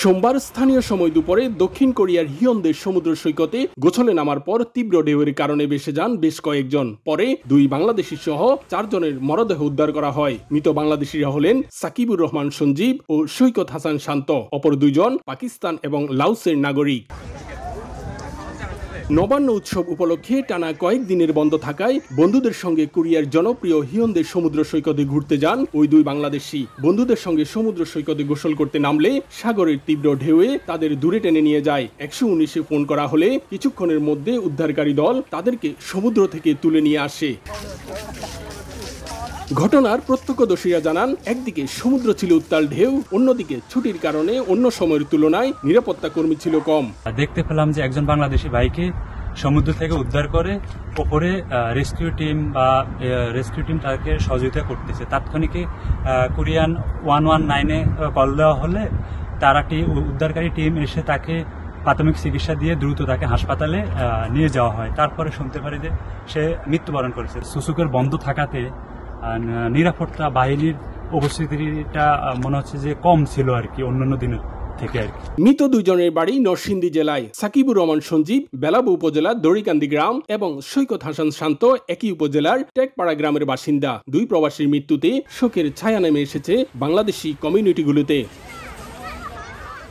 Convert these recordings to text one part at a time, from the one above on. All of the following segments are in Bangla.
সোমবার স্থানীয় সময় দুপুরে দক্ষিণ কোরিয়ার হিয়নদের সমুদ্র সৈকতে গোসলে নামার পর তীব্র ঢেউয়ের কারণে ভেসে যান বেশ কয়েকজন। পরে দুই বাংলাদেশি সহ 4 জনের মরদেহ উদ্ধার করা হয়। মৃত বাংলাদেশিরা হলেন সাকিবুর রহমান সঞ্জীব ও সৈকত হাসান শান্ত। অপর দুইজন পাকিস্তান এবং লাওসের নাগরিক। নবান্ন উৎসব উপলক্ষে টানা কয়েকদিনের বন্ধ থাকায় বন্ধুদের সঙ্গে কোরিয়ার জনপ্রিয় হিয়নদের সমুদ্র সৈকতে ঘুরতে যান ওই দুই বাংলাদেশি। বন্ধুদের সঙ্গে সমুদ্র সৈকতে গোসল করতে নামলে সাগরের তীব্র ঢেউয়ে তাদের দূরে টেনে নিয়ে যায়। 119-এ ফোন করা হলে কিছুক্ষণের মধ্যে উদ্ধারকারী দল তাদেরকে সমুদ্র থেকে তুলে নিয়ে আসে। ঘটনার প্রত্যক্ষদর্শীরা জানান, একদিকে সমুদ্র ছিল উত্তাল ঢেউ, অন্যদিকে ছুটির কারণে অন্য সময়ের তুলনায় নিরাপত্তা কর্মী ছিল কম। দেখতে পেলাম যে একজন বাংলাদেশি ভাইকে সমুদ্র থেকে উদ্ধার করে ওপরে রেস্কিউ টিম তাকে সহযোগিতা করতেছে। তাৎক্ষণিক কোরিয়ান 119-এ কল দেওয়া হলে তারা উদ্ধারকারী টিম এসে তাকে প্রাথমিক চিকিৎসা দিয়ে দ্রুত তাকে হাসপাতালে নিয়ে যাওয়া হয়। তারপরে শুনতে পারি যে সে মৃত্যুবরণ করেছে। সুসুকের বন্ধ থাকাতে নিরাপত্তা বাহিনীর উপস্থিতিটা মনে হচ্ছে যে কম ছিল আর কি, অন্যান্য দিনের থেকে আর কি। মৃত দুইজনের বাড়ি নরসিংদী জেলায়। সাকিবুর রহমান সঞ্জীব বেলাবু উপজেলার দড়িকান্দি গ্রাম এবং সৈকত হাসান শান্ত একই উপজেলার টেকপাড়া গ্রামের বাসিন্দা। দুই প্রবাসীর মৃত্যুতে শোকের ছায়া নেমে এসেছে বাংলাদেশি কমিউনিটিগুলোতে।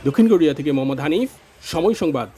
দক্ষিণ কোরিয়া থেকে মোহাম্মদ হানিফ, সময় সংবাদ।